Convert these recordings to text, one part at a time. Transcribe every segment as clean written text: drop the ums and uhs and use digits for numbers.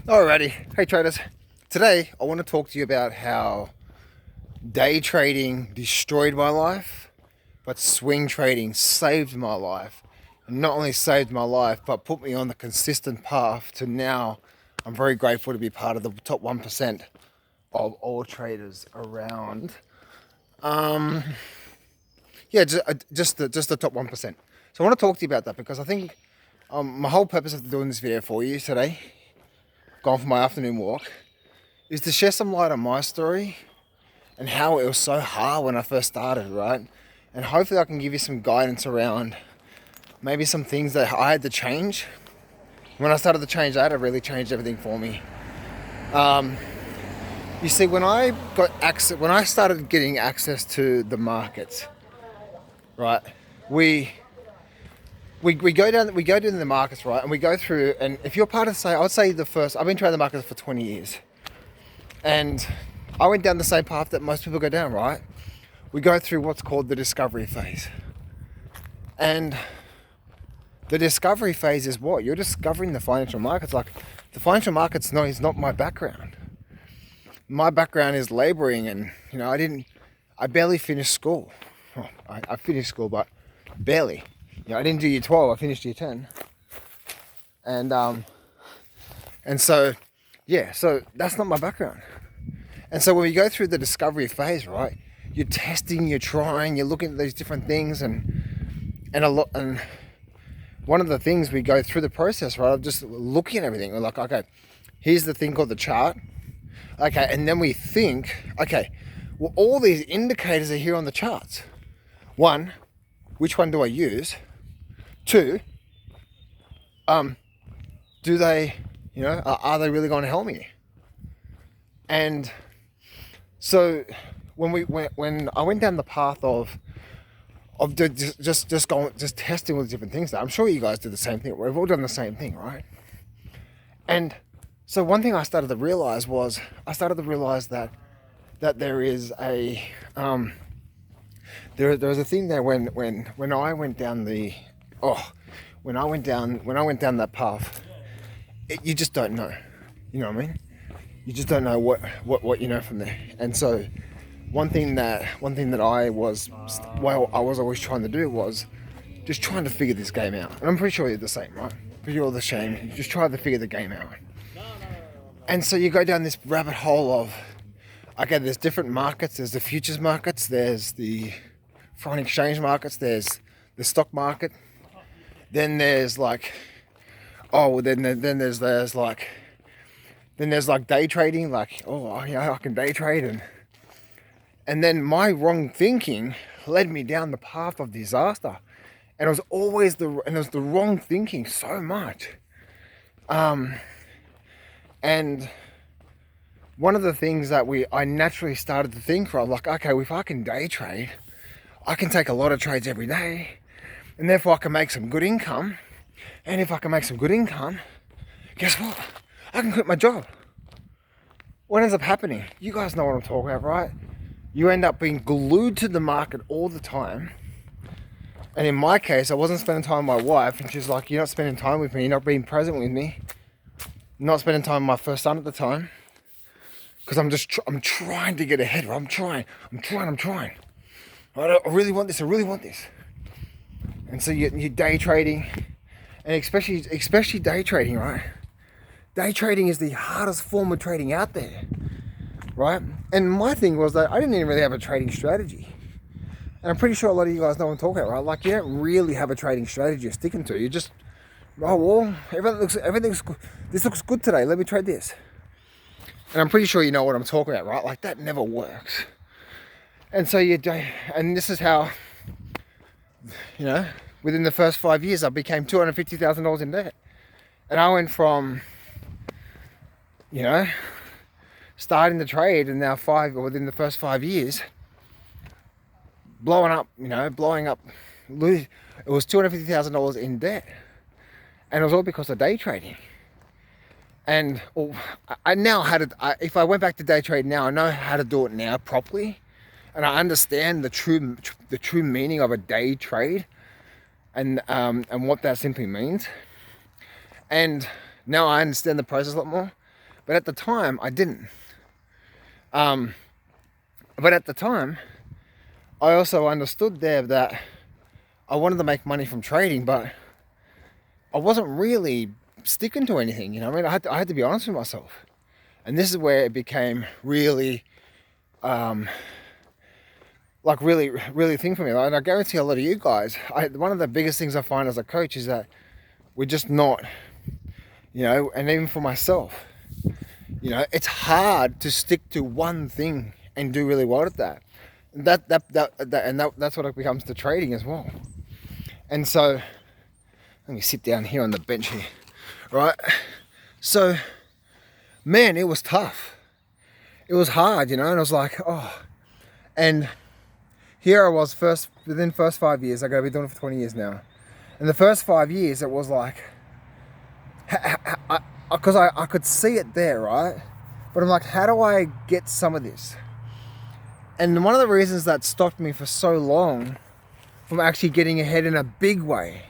Alrighty, hey traders. Today I want to talk to you about how day trading destroyed my life, but swing trading saved my life. And not only saved my life, but put me on the consistent path to now. I'm very grateful to be part of the top 1% of all traders around. Yeah, just the top 1%. So I want to talk to you about that because I think my whole purpose of doing this video for you today, going for my afternoon walk, is to share some light on my story and how it was so hard when I first started, right? And hopefully I can give you some guidance around maybe some things that I had to change. When I started to change that, it really changed everything for me. You see, when I started getting access to the markets, right? We go down the markets, right? And we go through, and if you're part of, say, I would say I've been trading the markets for 20 years. And I went down the same path that most people go down, right? We go through what's called the discovery phase. And the discovery phase is what? You're discovering the financial markets. Like, the financial markets is not my background. My background is laboring, and, I barely finished school. Well, I finished school, but barely. I didn't do year 12, I finished year 10. And so that's not my background. And so when we go through the discovery phase, right, you're testing, you're trying, you're looking at these different things, and one of the things we go through the process, right, of just looking at everything. We're like, okay, here's the thing called the chart. Okay, and then we think, okay, well, all these indicators are here on the charts. One, which one do I use? Two, do they, are they really going to help me? And so when I went down the path of just testing all the different things, I'm sure you guys do the same thing. We've all done the same thing, right? And so one thing I started to realize that there is a there was a thing there when I went down that path, you just don't know. You know what I mean? You just don't know what you know from there. And so one thing that I was always trying to do was just trying to figure this game out. And I'm pretty sure you're the same, right? Pretty all the same. You just try to figure the game out. And so you go down this rabbit hole of, okay, there's different markets. There's the futures markets. There's the foreign exchange markets. There's the stock market. Then there's like, then there's like day trading. Like, I can day trade, and then my wrong thinking led me down the path of disaster, and it was always the wrong thinking so much. And one of the things that I naturally started to think from, like, okay, if I can day trade, I can take a lot of trades every day, and therefore I can make some good income. And if I can make some good income, guess what? I can quit my job. What ends up happening? You guys know what I'm talking about, right? You end up being glued to the market all the time. And in my case, I wasn't spending time with my wife, and she's like, you're not spending time with me, you're not being present with me. Not spending time with my first son at the time, because I'm trying to get ahead. I'm trying. I really want this. And so you're day trading, and especially day trading, right? Day trading is the hardest form of trading out there, right? And my thing was that I didn't even really have a trading strategy. And I'm pretty sure a lot of you guys know what I'm talking about, right? Like, you don't really have a trading strategy you're sticking to. You just, everything looks, this looks good today, let me trade this. And I'm pretty sure you know what I'm talking about, right? Like, that never works. And so and this is how, within the first 5 years, I became $250,000 in debt. And I went from, starting the trade, and now within the first 5 years, blowing up. It was $250,000 in debt. And it was all because of day trading. And I now if I went back to day trade now, I know how to do it now properly. And I understand the true meaning of a day trade, and what that simply means. And now I understand the process a lot more. But at the time, I didn't. But at the time, I also understood there that I wanted to make money from trading, but I wasn't really sticking to anything, you know what I mean? I had to be honest with myself. And this is where it became really, really thing for me. And I guarantee a lot of you guys, one of the biggest things I find as a coach is that we're just not, you know, and even for myself, you know, it's hard to stick to one thing and do really well at that. That's what it becomes to trading as well. And so, let me sit down here on the bench here, right? So, man, it was tough. It was hard, you know, and I was like, oh. And here I was within the first 5 years, I gotta be doing it for 20 years now. In the first 5 years, it was like, because I could see it there, right? But I'm like, how do I get some of this? And one of the reasons that stopped me for so long from actually getting ahead in a big way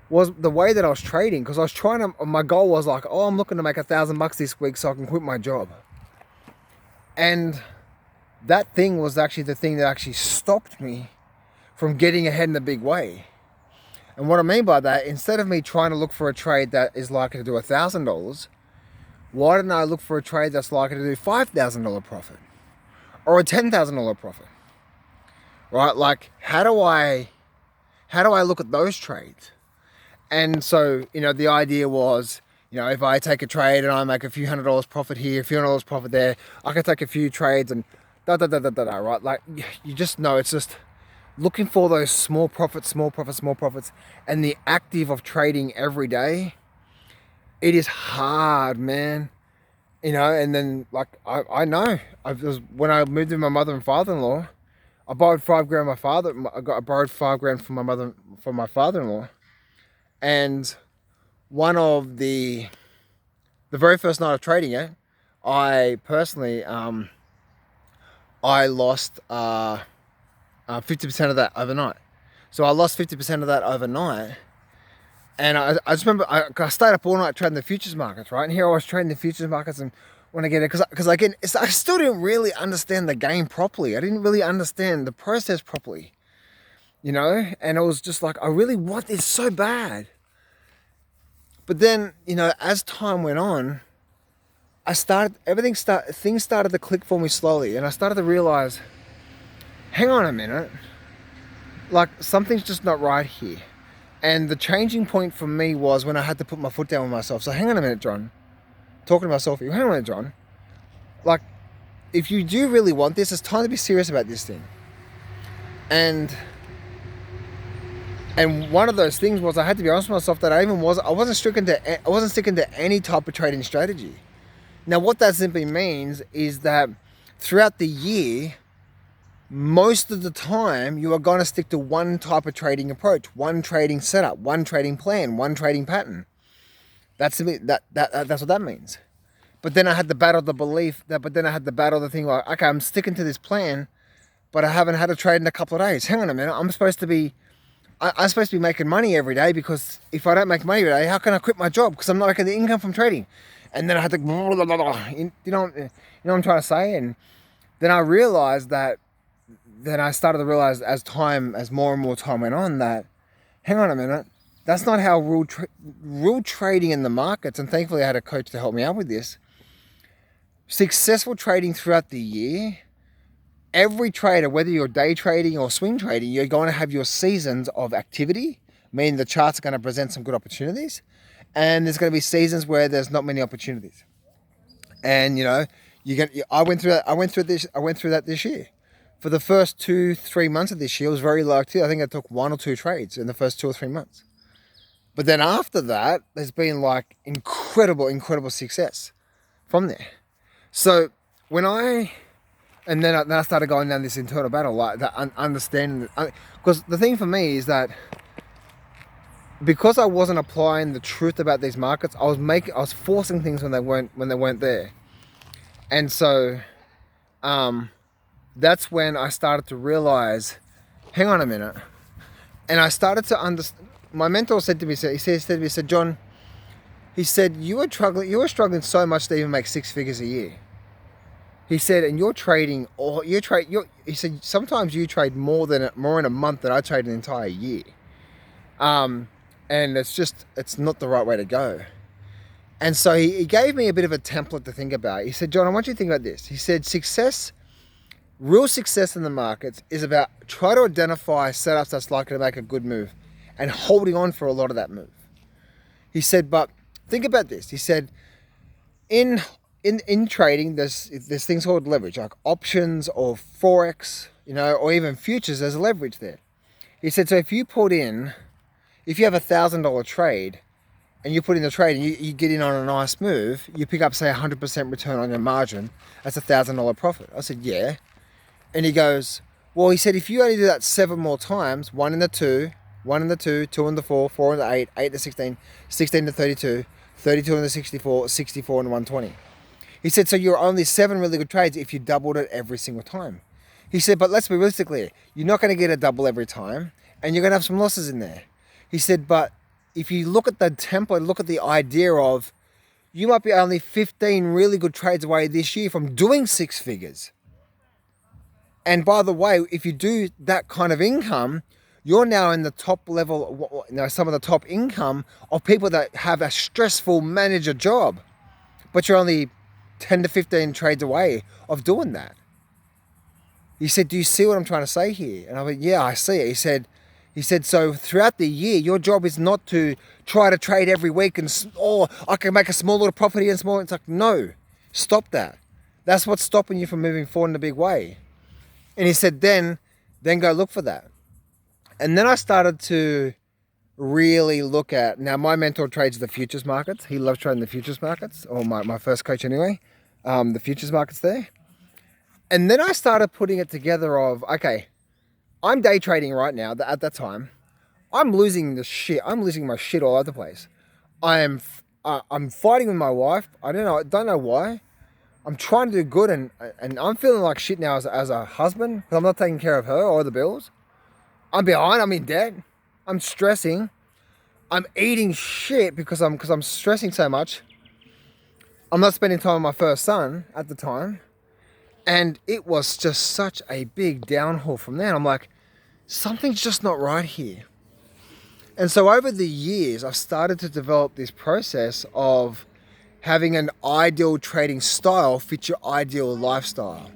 was the way that I was trading. Because I was my goal was like, oh, I'm looking to make $1,000 this week so I can quit my job. And that thing was actually the thing that actually stopped me from getting ahead in a big way. And what I mean by that, instead of me trying to look for a trade that is likely to do $1,000, why didn't I look for a trade that's likely to do $5,000 profit or a $10,000 profit? Right? Like, how do I look at those trades? And so, you know, the idea was, you know, if I take a trade and I make a few $100 profit here, a few $100 profit there, I can take a few trades and right? Like, you just know, it's just looking for those small profits, and the active of trading every day. It is hard, man. You know, and then, like, I know, when I moved with my mother and father-in-law, I borrowed $5,000 I borrowed $5,000 from my father-in-law. And one of the very first night of trading it, I personally, I lost 50% of that overnight. So I lost 50% of that overnight. And I just remember, I stayed up all night trading the futures markets, right? And here I was trading the futures markets, and when I get it, because again, I still didn't really understand the game properly. I didn't really understand the process properly, you know? And it was just like, I really want this so bad. But then, you know, as time went on, things started to click for me slowly, and I started to realize, hang on a minute, like, something's just not right here. And the changing point for me was when I had to put my foot down with myself. So hang on a minute, John. Talking to myself, hang on a minute, John. Like, if you do really want this, it's time to be serious about this thing. And one of those things was I had to be honest with myself that I wasn't sticking to any type of trading strategy. Now, what that simply means is that throughout the year, most of the time, you are going to stick to one type of trading approach, one trading setup, one trading plan, one trading pattern. That's what that means. But then I had to battle the thing like, okay, I'm sticking to this plan, but I haven't had a trade in a couple of days. Hang on a minute, I'm supposed to be making money every day, because if I don't make money every day, how can I quit my job? Because I'm not making the income from trading. And then I had to, you know what I'm trying to say? And then I realized that. Then I started to realize as more and more time went on that, hang on a minute, that's not how real trading in the markets, and thankfully I had a coach to help me out with this. Successful trading throughout the year, every trader, whether you're day trading or swing trading, you're going to have your seasons of activity, meaning the charts are going to present some good opportunities, and there's going to be seasons where there's not many opportunities. And, you know, I went through that this year. For the first 2-3 months of this year, it was very low activity. I think I took 1 or 2 trades in the first 2 or 3 months. But then after that, there's been like incredible success from there. So then I started going down this internal battle, like that understanding. Because the thing for me is that because I wasn't applying the truth about these markets, I was forcing things when they weren't there. And so, that's when I started to realize, hang on a minute. And I started to understand. My mentor said to me, John, He said, you were struggling so much to even make 6 figures a year. He said, and you're trading, he said, sometimes you trade more in a month than I trade an entire year. And it's not the right way to go. And so he gave me a bit of a template to think about. He said, John, I want you to think about this. He said, real success in the markets is about try to identify setups that's likely to make a good move and holding on for a lot of that move. He said, but think about this. He said, in trading, there's things called leverage, like options or forex, or even futures. There's leverage there. He said, so if you have a $1,000 trade, and you put in the trade and you get in on a nice move, you pick up, say, 100% return on your margin. That's $1,000 profit. I said, yeah. And he goes, well, he said, if you only do that 7 more times, 1 in the 2, 1 in the 2, 2 in the 4, 4 in the 8, 8 in the 16, 16 in the 32, 32 in the 64, 64 in the 120. He said, so you're only 7 really good trades if you doubled it every single time. He said, but let's be realistic here. You're not going to get a double every time, and you're going to have some losses in there. He said, but if you look at the template, look at the idea of you might be only 15 really good trades away this year from doing 6 figures. And by the way, if you do that kind of income, you're now in the top level, some of the top income of people that have a stressful manager job. But you're only 10 to 15 trades away of doing that. He said, do you see what I'm trying to say here? And I went, yeah, I see it. He said, so throughout the year, your job is not to try to trade every week and, I can make a small little profit here and small. It's like, no, stop that. That's what's stopping you from moving forward in a big way. And he said, then go look for that. And then I started to really look at, now my mentor trades the futures markets. He loves trading the futures markets, or my first coach anyway, the futures markets there. And then I started putting it together of, okay, I'm day trading right now. At that time, I'm losing my shit all over the place. I'm fighting with my wife. I don't know why. I'm trying to do good, and I'm feeling like shit now as a husband because I'm not taking care of her or the bills. I'm behind. I'm in debt. I'm stressing. I'm eating shit because I'm stressing so much. I'm not spending time with my first son at the time, and it was just such a big downhill from there. And I'm like, something's just not right here. And so over the years, I've started to develop this process of having an ideal trading style fit your ideal lifestyle.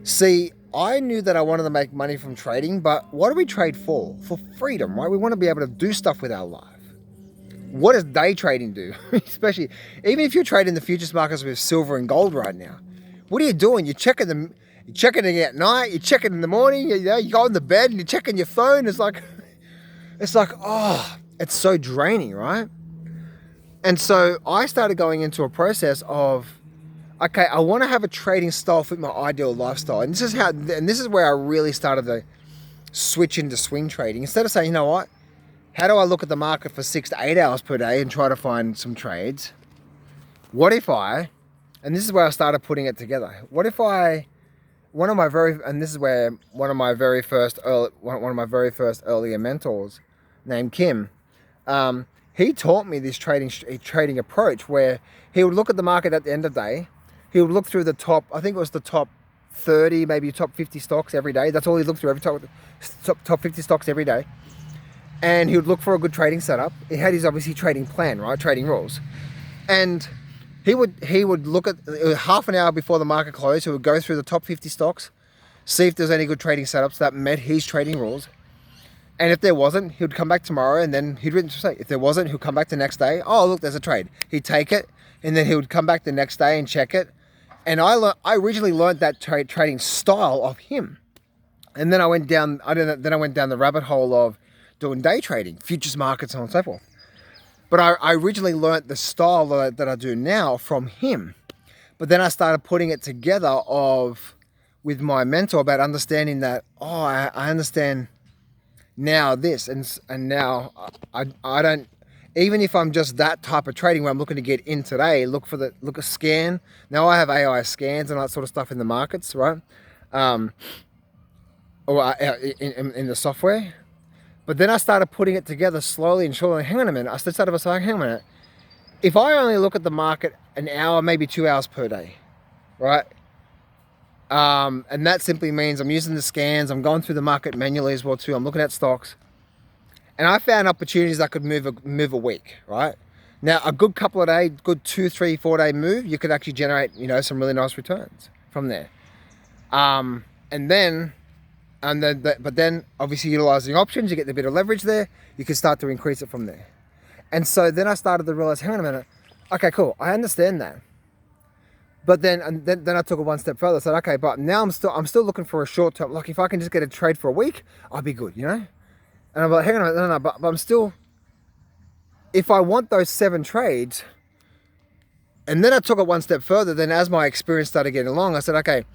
See, I knew that I wanted to make money from trading, but what do we trade for? For freedom, right? We want to be able to do stuff with our life. What does day trading do? Especially, even if you're trading the futures markets with silver and gold right now, what are you doing? You're checking it at night, you check it in the morning, you go in the bed and you're checking your phone. It's like, it's so draining, right? And so I started going into a process of, okay, I want to have a trading style fit my ideal lifestyle. And this is where I really started to switch into swing trading. Instead of saying, you know what, how do I look at the market for 6 to 8 hours per day and try to find some trades? What if and this is where I started putting it together. What if one of my very first earlier mentors named Kim, he taught me this trading approach where he would look at the market at the end of the day. He would look through the top 30, maybe top 50 stocks every day. That's all he looked through, top 50 stocks every day. And he would look for a good trading setup. He had his obviously trading plan, right? Trading rules. And he would look at half an hour before the market closed. He would go through the top 50 stocks, see if there's any good trading setups that met his trading rules. And if there wasn't, he would come back tomorrow and then he'd say, if there wasn't, he'll come back the next day. Oh, look, there's a trade. He'd take it and then he would come back the next day and check it. And I originally learned that trading style of him. And then I went down the rabbit hole of doing day trading, futures markets, and so on and so forth. But I originally learned the style that I do now from him. But then I started putting it together with my mentor about understanding that, I understand now this, and now I don't, even if I'm just that type of trading where I'm looking to get in today, look at scan. Now I have AI scans and that sort of stuff in the markets, right? Or in the software. But then I started putting it together slowly and surely. Hang on a minute. I started saying, hang on a minute. if I only look at the market an hour, maybe 2 hours per day, right? And that simply means I'm using the scans, I'm going through the market manually as well too, I'm looking at stocks, and I found opportunities that could move a week, right? Now, a good couple of days, good 2, 3, 4 day move, you could actually generate, some really nice returns from there. But then obviously utilizing options, you get a bit of leverage there, you can start to increase it from there. And so then I started to realize, hang on a minute, okay, cool, I understand that. But then I took it one step further. I said, okay, but now I'm still looking for a short term. Like if I can just get a trade for a week, I'll be good, And I'm like, hang on a minute, no, but I'm still, if I want those 7 trades, and then I took it one step further, then as my experience started getting along, I said, okay,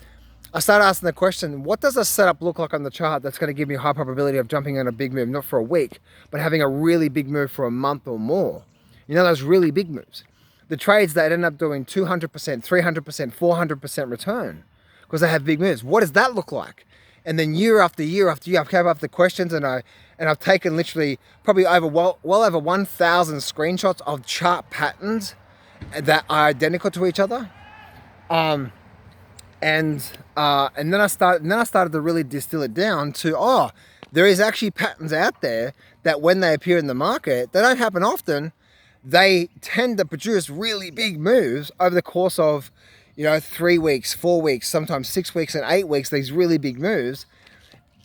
I started asking the question, what does a setup look like on the chart that's going to give me a high probability of jumping on a big move, not for a week, but having a really big move for a month or more? Those really big moves. The trades that end up doing 200%, 300%, 400% return because they have big moves. What does that look like? And then year after year after year, I've come up with the questions, and I've taken literally probably well over 1,000 screenshots of chart patterns that are identical to each other. And then I started to really distill it down to, there is actually patterns out there that when they appear in the market, they don't happen often. They tend to produce really big moves over the course of, 3 weeks, 4 weeks, sometimes 6 weeks and 8 weeks, these really big moves.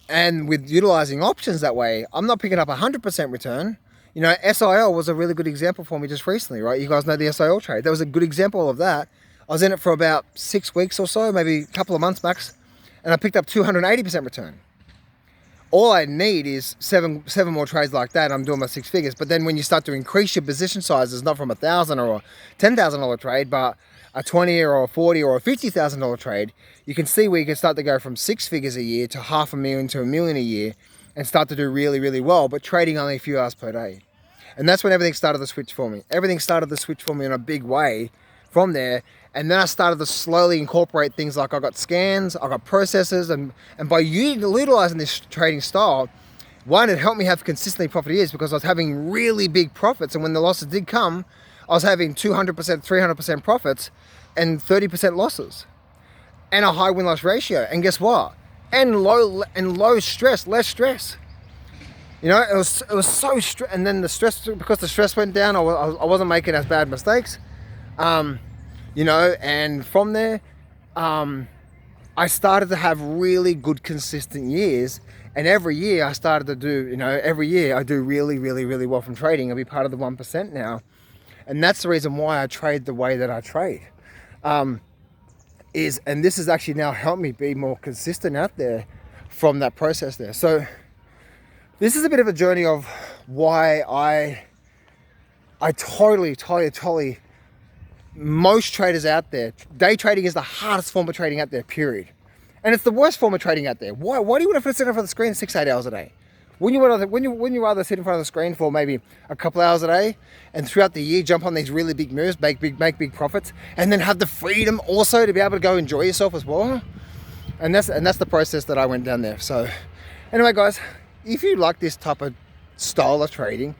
And with utilizing options that way, I'm not picking up 100% return. SIL was a really good example for me just recently, right? You guys know the SIL trade. That was a good example of that. I was in it for about 6 weeks or so, maybe a couple of months max, and I picked up 280% return. All I need is seven more trades like that, and I'm doing my 6 figures. But then when you start to increase your position sizes, not from $1,000 or a $10,000 trade, but a $20,000 or a $40,000 or a $50,000 trade, you can see where you can start to go from 6 figures a year to $500,000 to $1 million a year and start to do really, really well, but trading only a few hours per day. And that's when everything started to switch for me. Everything started to switch for me in a big way from there. And then I started to slowly incorporate things like I got scans, I got processes, and by utilizing this trading style, one, it helped me have consistently profitable years because I was having really big profits, and when the losses did come, I was having 200%, 300% profits and 30% losses and a high win-loss ratio. And guess what? And low stress, less stress. It was so stress, and then the stress, because the stress went down, I wasn't making as bad mistakes. And from there, I started to have really good, consistent years. And every year I started to do, every year I do really, really, really well from trading. I'll be part of the 1% now. And that's the reason why I trade the way that I trade. And this has actually now helped me be more consistent out there from that process there. So this is a bit of a journey of why I totally, most traders out there, day trading is the hardest form of trading out there, period. And it's the worst form of trading out there. Why do you want to sit in front of the screen 6-8 hours a day? Wouldn't you rather sit in front of the screen for maybe a couple hours a day and throughout the year jump on these really big moves, make big profits, and then have the freedom also to be able to go enjoy yourself as well? And that's the process that I went down there. So anyway, guys, if you like this type of style of trading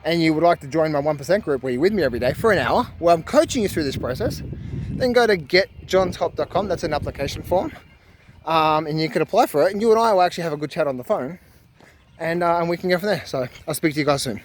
and you would like to join my 1% group where you're with me every day for an hour where I'm coaching you through this process, then go to getjohntop.com. That's an application form. And you can apply for it, and you and I will actually have a good chat on the phone, and we can go from there. So I'll speak to you guys soon.